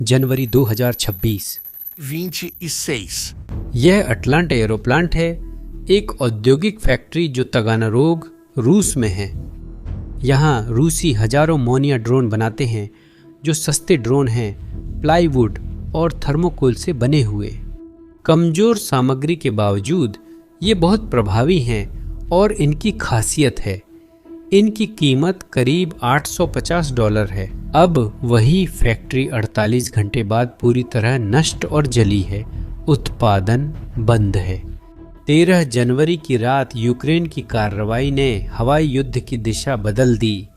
जनवरी 2026। 26. यह अटलांटा एरोप्लांट है, एक औद्योगिक फैक्ट्री जो तगानारोग, रूस में है। यहाँ रूसी हजारों मोनिया ड्रोन बनाते हैं जो सस्ते ड्रोन हैं, प्लाईवुड और थर्मोकोल से बने हुए। कमजोर सामग्री के बावजूद ये बहुत प्रभावी हैं और इनकी खासियत है, इनकी कीमत करीब $850 है। अब वही फैक्ट्री 48 घंटे बाद पूरी तरह नष्ट और जली है, उत्पादन बंद है। 13 जनवरी की रात यूक्रेन की कार्रवाई ने हवाई युद्ध की दिशा बदल दी।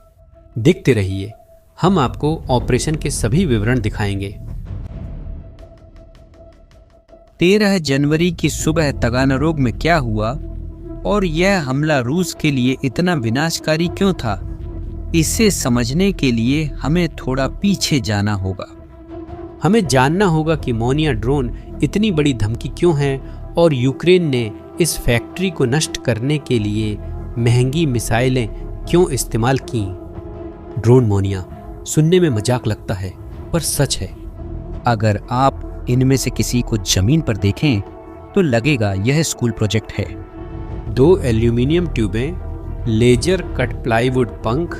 देखते रहिए, हम आपको ऑपरेशन के सभी विवरण दिखाएंगे। 13 जनवरी की सुबह तगानारोग में क्या हुआ और यह हमला रूस के लिए इतना विनाशकारी क्यों था, इसे समझने के लिए हमें थोड़ा पीछे जाना होगा। हमें जानना होगा कि मोनिया ड्रोन इतनी बड़ी धमकी क्यों है और यूक्रेन ने इस फैक्ट्री को नष्ट करने के लिए महंगी मिसाइलें क्यों इस्तेमाल की। ड्रोन मोनिया सुनने में मजाक लगता है, पर सच है। अगर आप इनमें से किसी को जमीन पर देखें तो लगेगा यह स्कूल प्रोजेक्ट है। 2 एल्यूमिनियम ट्यूबें, लेजर कट प्लाईवुड पंख,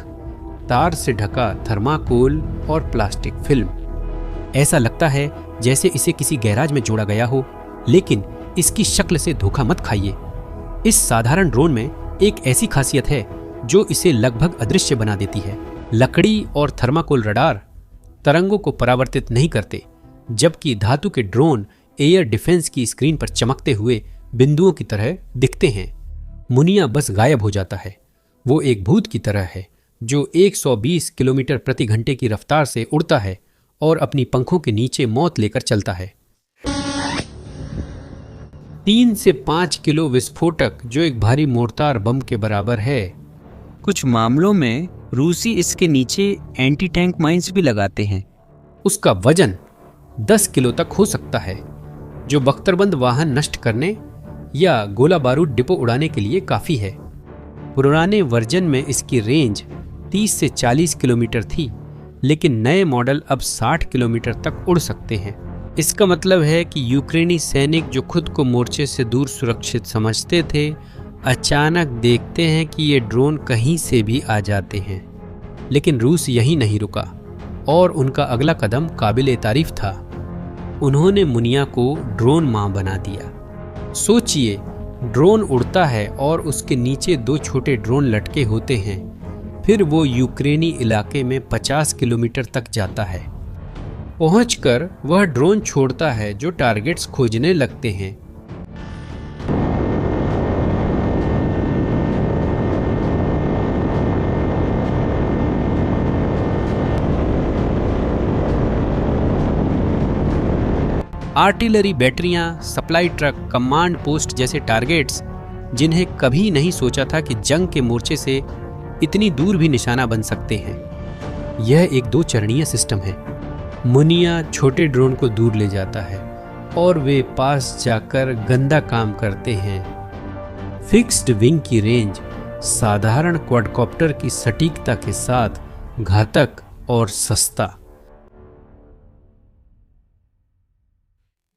तार से ढका थर्माकोल और प्लास्टिक फिल्म। ऐसा लगता है जैसे इसे किसी गैराज में जोड़ा गया हो, लेकिन इसकी शक्ल से धोखा मत खाइए। इस साधारण ड्रोन में एक ऐसी खासियत है जो इसे लगभग अदृश्य बना देती है। लकड़ी और थर्माकोल रडार तरंगों को परावर्तित नहीं करते, जबकि धातु के ड्रोन एयर डिफेंस की स्क्रीन पर चमकते हुए बिंदुओं की तरह दिखते हैं। मुनिया बस गायब हो जाता है। वो एक भूत की तरह है जो 120 किलोमीटर प्रति घंटे की रफ्तार से उड़ता है और अपनी पंखों के नीचे मौत लेकर चलता है। 3 से 5 किलो विस्फोटक जो एक भारी मोर्टार बम के बराबर है। कुछ मामलों में रूसी इसके नीचे एंटी टैंक माइंस भी लगाते हैं। उसका वजन 10 किलो तक हो सकता है, जो बख्तरबंद वाहन नष्ट करने या गोला बारूद डिपो उड़ाने के लिए काफ़ी है। पुराने वर्जन में इसकी रेंज 30 से 40 किलोमीटर थी, लेकिन नए मॉडल अब 60 किलोमीटर तक उड़ सकते हैं। इसका मतलब है कि यूक्रेनी सैनिक जो खुद को मोर्चे से दूर सुरक्षित समझते थे, अचानक देखते हैं कि ये ड्रोन कहीं से भी आ जाते हैं। लेकिन रूस यहीं नहीं रुका और उनका अगला कदम काबिल तारीफ था। उन्होंने मुनिया को ड्रोन मां बना दिया। सोचिए, ड्रोन उड़ता है और उसके नीचे 2 छोटे ड्रोन लटके होते हैं। फिर वो यूक्रेनी इलाके में 50 किलोमीटर तक जाता है। पहुंचकर वह ड्रोन छोड़ता है जो टारगेट्स खोजने लगते हैं। आर्टिलरी बैटरियां, सप्लाई ट्रक, कमांड पोस्ट जैसे टारगेट्स जिन्हें कभी नहीं सोचा था कि जंग के मोर्चे से इतनी दूर भी निशाना बन सकते हैं। यह एक 2 चरणीय सिस्टम है। मुनिया छोटे ड्रोन को दूर ले जाता है और वे पास जाकर गंदा काम करते हैं। फिक्स्ड विंग की रेंज साधारण क्वाडकॉप्टर की सटीकता के साथ घातक और सस्ता।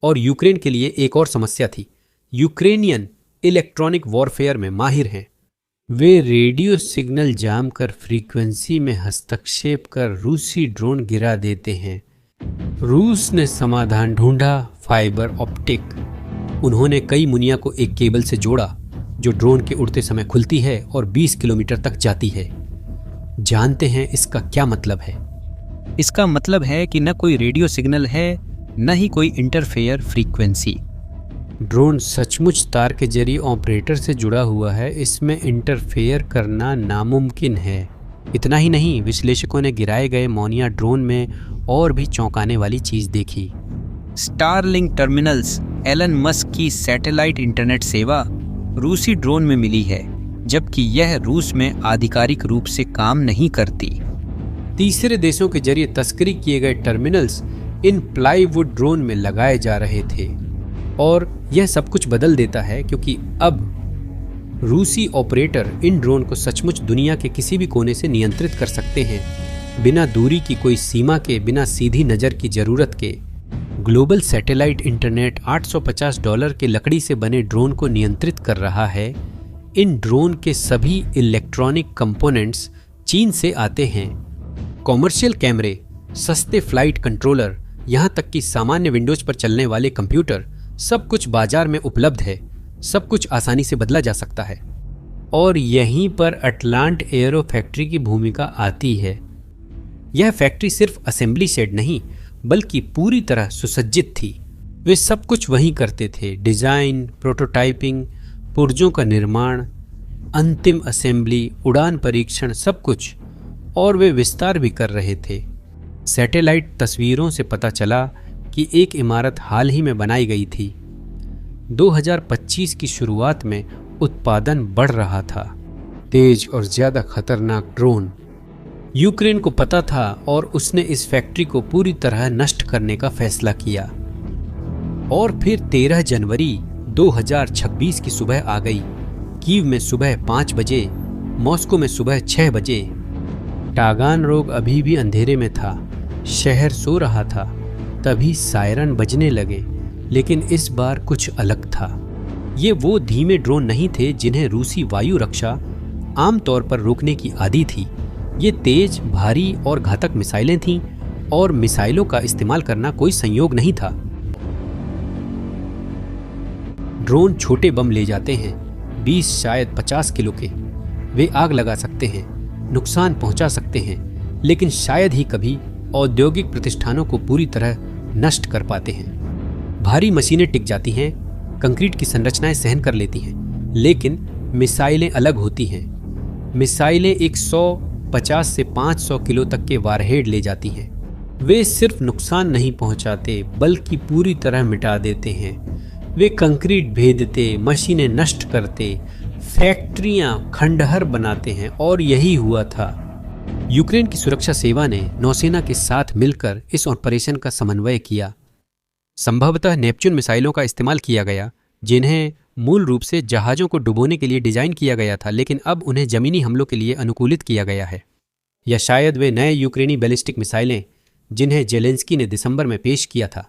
और यूक्रेन के लिए एक और समस्या थी। यूक्रेनियन इलेक्ट्रॉनिक वॉरफेयर में माहिर हैं। वे रेडियो सिग्नल जाम कर फ्रीक्वेंसी में हस्तक्षेप कर रूसी ड्रोन गिरा देते हैं। रूस ने समाधान ढूंढा, फाइबर ऑप्टिक। उन्होंने कई मुनिया को एक केबल से जोड़ा जो ड्रोन के उड़ते समय खुलती है और 20 किलोमीटर तक जाती है। जानते हैं इसका क्या मतलब है? इसका मतलब है कि न कोई रेडियो सिग्नल है, न ही कोई इंटरफेयर फ्रीक्वेंसी। ड्रोन सचमुच तार के जरिए ऑपरेटर से जुड़ा हुआ है। इसमें इंटरफेयर करना नामुमकिन है। इतना ही नहीं, विश्लेषकों ने गिराए गए मोनिया ड्रोन में और भी चौंकाने वाली चीज देखी। स्टारलिंक टर्मिनल्स, एलन मस्क की सैटेलाइट इंटरनेट सेवा रूसी ड्रोन में मिली है, जबकि यह रूस में आधिकारिक रूप से काम नहीं करती। तीसरे देशों के जरिए तस्करी किए गए टर्मिनल्स इन प्लाईवुड ड्रोन में लगाए जा रहे थे। और यह सब कुछ बदल देता है क्योंकि अब रूसी ऑपरेटर इन ड्रोन को सचमुच दुनिया के किसी भी कोने से नियंत्रित कर सकते हैं। बिना दूरी की कोई सीमा के, बिना सीधी नज़र की ज़रूरत के ग्लोबल सैटेलाइट इंटरनेट $850 के लकड़ी से बने ड्रोन को नियंत्रित कर रहा है। इन ड्रोन के सभी इलेक्ट्रॉनिक कंपोनेंट्स चीन से आते हैं। कॉमर्शियल कैमरे, सस्ते फ्लाइट कंट्रोलर, यहाँ तक कि सामान्य विंडोज पर चलने वाले कंप्यूटर, सब कुछ बाजार में उपलब्ध है। सब कुछ आसानी से बदला जा सकता है। और यहीं पर अटलांट एयरो फैक्ट्री की भूमिका आती है। यह फैक्ट्री सिर्फ असेंबली शेड नहीं बल्कि पूरी तरह सुसज्जित थी। वे सब कुछ वहीं करते थे, डिज़ाइन, प्रोटोटाइपिंग, पुर्जों का निर्माण, अंतिम असेंबली, उड़ान परीक्षण, सब कुछ। और वे विस्तार भी कर रहे थे। सैटेलाइट तस्वीरों से पता चला कि एक इमारत हाल ही में बनाई गई थी। 2025 की शुरुआत में उत्पादन बढ़ रहा था। तेज और ज़्यादा खतरनाक ड्रोन। यूक्रेन को पता था और उसने इस फैक्ट्री को पूरी तरह नष्ट करने का फैसला किया। और फिर 13 जनवरी 2026 की सुबह आ गई। कीव में सुबह 5 बजे, मॉस्को में सुबह 6 बजे। टागानरोग अभी भी अंधेरे में था, शहर सो रहा था। तभी सायरन बजने लगे, लेकिन इस बार कुछ अलग था। ये वो धीमे ड्रोन नहीं थे जिन्हें रूसी वायु रक्षा आमतौर पर रोकने की आदी थी। ये तेज, भारी और घातक मिसाइलें थीं और मिसाइलों का इस्तेमाल करना कोई संयोग नहीं था। ड्रोन छोटे बम ले जाते हैं, 20 शायद 50 किलो के। वे आग लगा सकते हैं, नुकसान पहुंचा सकते हैं, लेकिन शायद ही कभी औद्योगिक प्रतिष्ठानों को पूरी तरह नष्ट कर पाते हैं। भारी मशीनें टिक जाती हैं, कंक्रीट की संरचनाएं सहन कर लेती हैं, लेकिन मिसाइलें अलग होती हैं। मिसाइलें 150 से 500 किलो तक के वारहेड ले जाती हैं। वे सिर्फ नुकसान नहीं पहुंचाते बल्कि पूरी तरह मिटा देते हैं। वे कंक्रीट भेदते, मशीनें नष्ट करते, फैक्ट्रियां खंडहर बनाते हैं। और यही हुआ था। यूक्रेन की सुरक्षा सेवा ने नौसेना के साथ मिलकर इस ऑपरेशन का समन्वय किया। संभवतः नेपच्यून मिसाइलों का इस्तेमाल किया गया, जिन्हें मूल रूप से जहाज़ों को डुबोने के लिए डिज़ाइन किया गया था, लेकिन अब उन्हें ज़मीनी हमलों के लिए अनुकूलित किया गया है। या शायद वे नए यूक्रेनी बैलिस्टिक मिसाइलें जिन्हें जेलेंस्की ने दिसंबर में पेश किया था।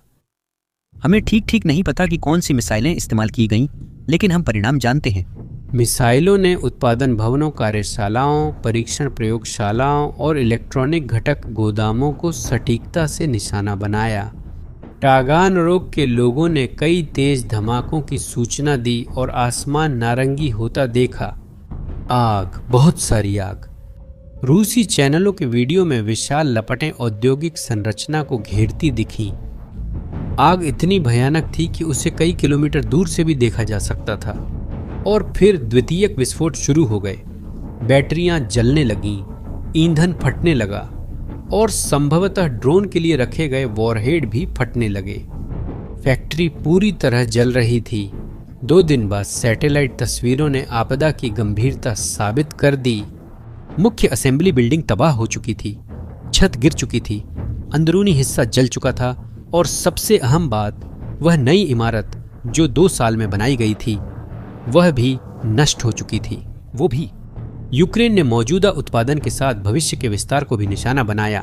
हमें ठीक नहीं पता कि कौन सी मिसाइलें इस्तेमाल की गईं, लेकिन हम परिणाम जानते हैं। मिसाइलों ने उत्पादन भवनों, कार्यशालाओं, परीक्षण प्रयोगशालाओं और इलेक्ट्रॉनिक घटक गोदामों को सटीकता से निशाना बनाया। टागानरोग के लोगों ने कई तेज धमाकों की सूचना दी और आसमान नारंगी होता देखा। आग, बहुत सारी आग। रूसी चैनलों के वीडियो में विशाल लपटें औद्योगिक संरचना को घेरती दिखीं। आग इतनी भयानक थी कि उसे कई किलोमीटर दूर से भी देखा जा सकता था। और फिर द्वितीयक विस्फोट शुरू हो गए। बैटरियां जलने लगीं, ईंधन फटने लगा और संभवतः ड्रोन के लिए रखे गए वॉरहेड भी फटने लगे। फैक्ट्री पूरी तरह जल रही थी। 2 दिन बाद सैटेलाइट तस्वीरों ने आपदा की गंभीरता साबित कर दी। मुख्य असेंबली बिल्डिंग तबाह हो चुकी थी, छत गिर चुकी थी, अंदरूनी हिस्सा जल चुका था और सबसे अहम बात, वह नई इमारत जो 2 साल में बनाई गई थी वह भी नष्ट हो चुकी थी। वो भी। यूक्रेन ने मौजूदा उत्पादन के साथ भविष्य के विस्तार को भी निशाना बनाया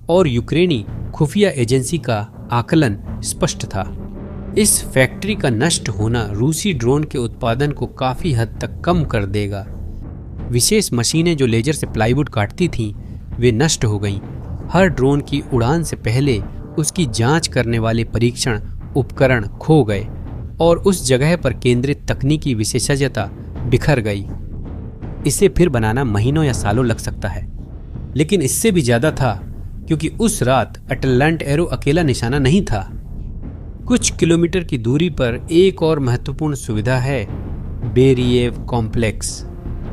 और यूक्रेनी खुफिया एजेंसी का आकलन स्पष्ट था। इस फैक्ट्री का नष्ट होना रूसी ड्रोन के उत्पादन को काफी हद तक कम कर देगा। विशेष मशीनें जो लेजर से प्लाईवुड काटती थीं, वे नष्ट हो गईं। हर ड्रोन की उड़ान से पहले उसकी जांच करने वाले परीक्षण उपकरण खो गए और उस जगह पर केंद्रित तकनीकी विशेषज्ञता बिखर गई। इसे फिर बनाना महीनों या सालों लग सकता है, लेकिन इससे भी ज्यादा था, क्योंकि उस रात अटलांट एरो अकेला निशाना नहीं था। कुछ किलोमीटर की दूरी पर एक और महत्वपूर्ण सुविधा है, बेरिएव कॉम्प्लेक्स,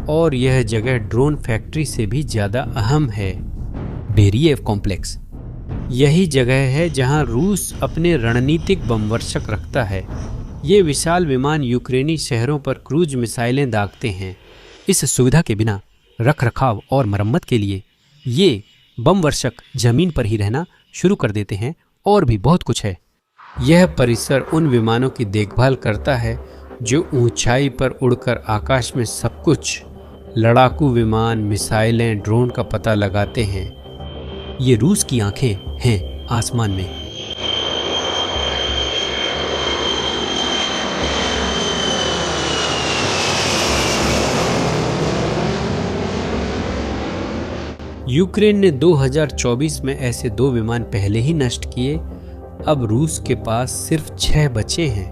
और यह जगह ड्रोन फैक्ट्री से भी ज्यादा अहम है। बेरिएव कॉम्प्लेक्स यही जगह है जहां रूस अपने रणनीतिक बमवर्षक रखता है। ये विशाल विमान यूक्रेनी शहरों पर क्रूज मिसाइलें दागते हैं। इस सुविधा के बिना रख रखाव और मरम्मत के लिए ये बमवर्षक जमीन पर ही रहना शुरू कर देते हैं। और भी बहुत कुछ है। यह परिसर उन विमानों की देखभाल करता है जो ऊंचाई पर उड़कर आकाश में सब कुछ, लड़ाकू विमान, मिसाइलें, ड्रोन का पता लगाते हैं। ये रूस की आंखें हैं आसमान में। यूक्रेन ने 2024 में ऐसे 2 विमान पहले ही नष्ट किए। अब रूस के पास सिर्फ 6 बचे हैं।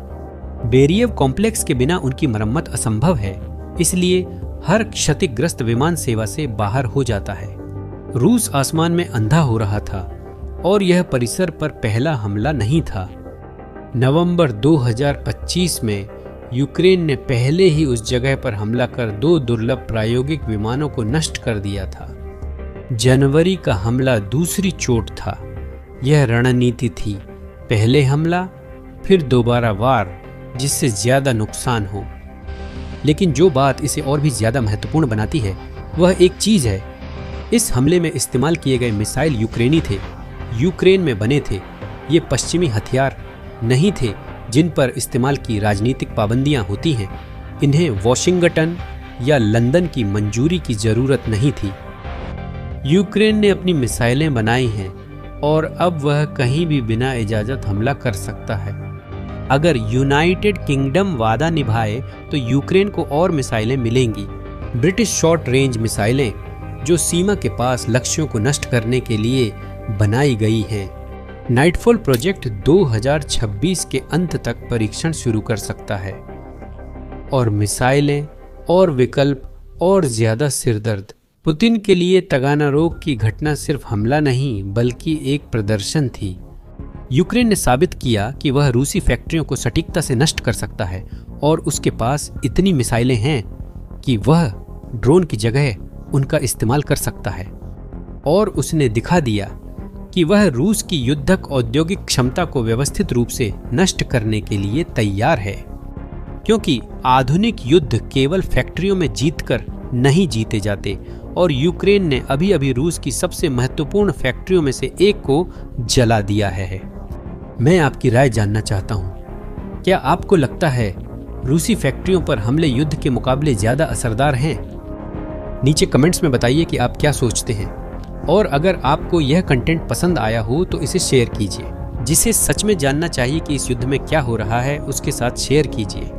बेरियव कॉम्प्लेक्स के बिना उनकी मरम्मत असंभव है, इसलिए हर क्षतिग्रस्त विमान सेवा से बाहर हो जाता है। रूस आसमान में अंधा हो रहा था और यह परिसर पर पहला हमला नहीं था। नवंबर 2025 में यूक्रेन ने पहले ही उस जगह पर हमला कर 2 दुर्लभ प्रायोगिक विमानों को नष्ट कर दिया था। जनवरी का हमला दूसरी चोट था। यह रणनीति थी, पहले हमला फिर दोबारा वार, जिससे ज्यादा नुकसान हो। लेकिन जो बात इसे और भी ज्यादा महत्वपूर्ण बनाती है वह एक चीज है, इस हमले में इस्तेमाल किए गए मिसाइल यूक्रेनी थे, यूक्रेन में बने थे। ये पश्चिमी हथियार नहीं थे जिन पर इस्तेमाल की राजनीतिक पाबंदियां होती हैं। इन्हें वॉशिंगटन या लंदन की मंजूरी की जरूरत नहीं थी। यूक्रेन ने अपनी मिसाइलें बनाई हैं और अब वह कहीं भी बिना इजाजत हमला कर सकता है। अगर यूनाइटेड किंगडम वादा निभाए तो यूक्रेन को और मिसाइलें मिलेंगी। ब्रिटिश शॉर्ट रेंज मिसाइलें जो सीमा के पास लक्ष्यों को नष्ट करने के लिए बनाई गई हैं। नाइटफॉल प्रोजेक्ट 2026 के अंत तक परीक्षण शुरू कर सकता है। और मिसाइलें और विकल्प और ज्यादा सिरदर्द। पुतिन के लिए तगानारोग की घटना सिर्फ हमला नहीं बल्कि एक प्रदर्शन थी। यूक्रेन ने साबित किया कि वह रूसी फैक्ट्रियों को सटीकता से नष्ट कर सकता है और उसके पास इतनी मिसाइलें हैं कि वह ड्रोन की जगह उनका इस्तेमाल कर सकता है। और उसने दिखा दिया कि वह रूस की युद्धक औद्योगिक क्षमता को व्यवस्थित रूप से नष्ट करने के लिए तैयार है, क्योंकि आधुनिक युद्ध केवल फैक्ट्रियों में जीतकर नहीं जीते जाते। और यूक्रेन ने अभी अभी रूस की सबसे महत्वपूर्ण फैक्ट्रियों में से एक को जला दिया है। मैं आपकी राय जानना चाहता हूं, क्या आपको लगता है रूसी फैक्ट्रियों पर हमले युद्ध के मुकाबले ज्यादा असरदार हैं? नीचे कमेंट्स में बताइए कि आप क्या सोचते हैं। और अगर आपको यह कंटेंट पसंद आया हो तो इसे शेयर कीजिए। जिसे सच में जानना चाहिए कि इस युद्ध में क्या हो रहा है उसके साथ शेयर कीजिए।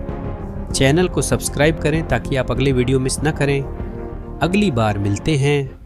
चैनल को सब्सक्राइब करें ताकि आप अगले वीडियो मिस न करें। अगली बार मिलते हैं।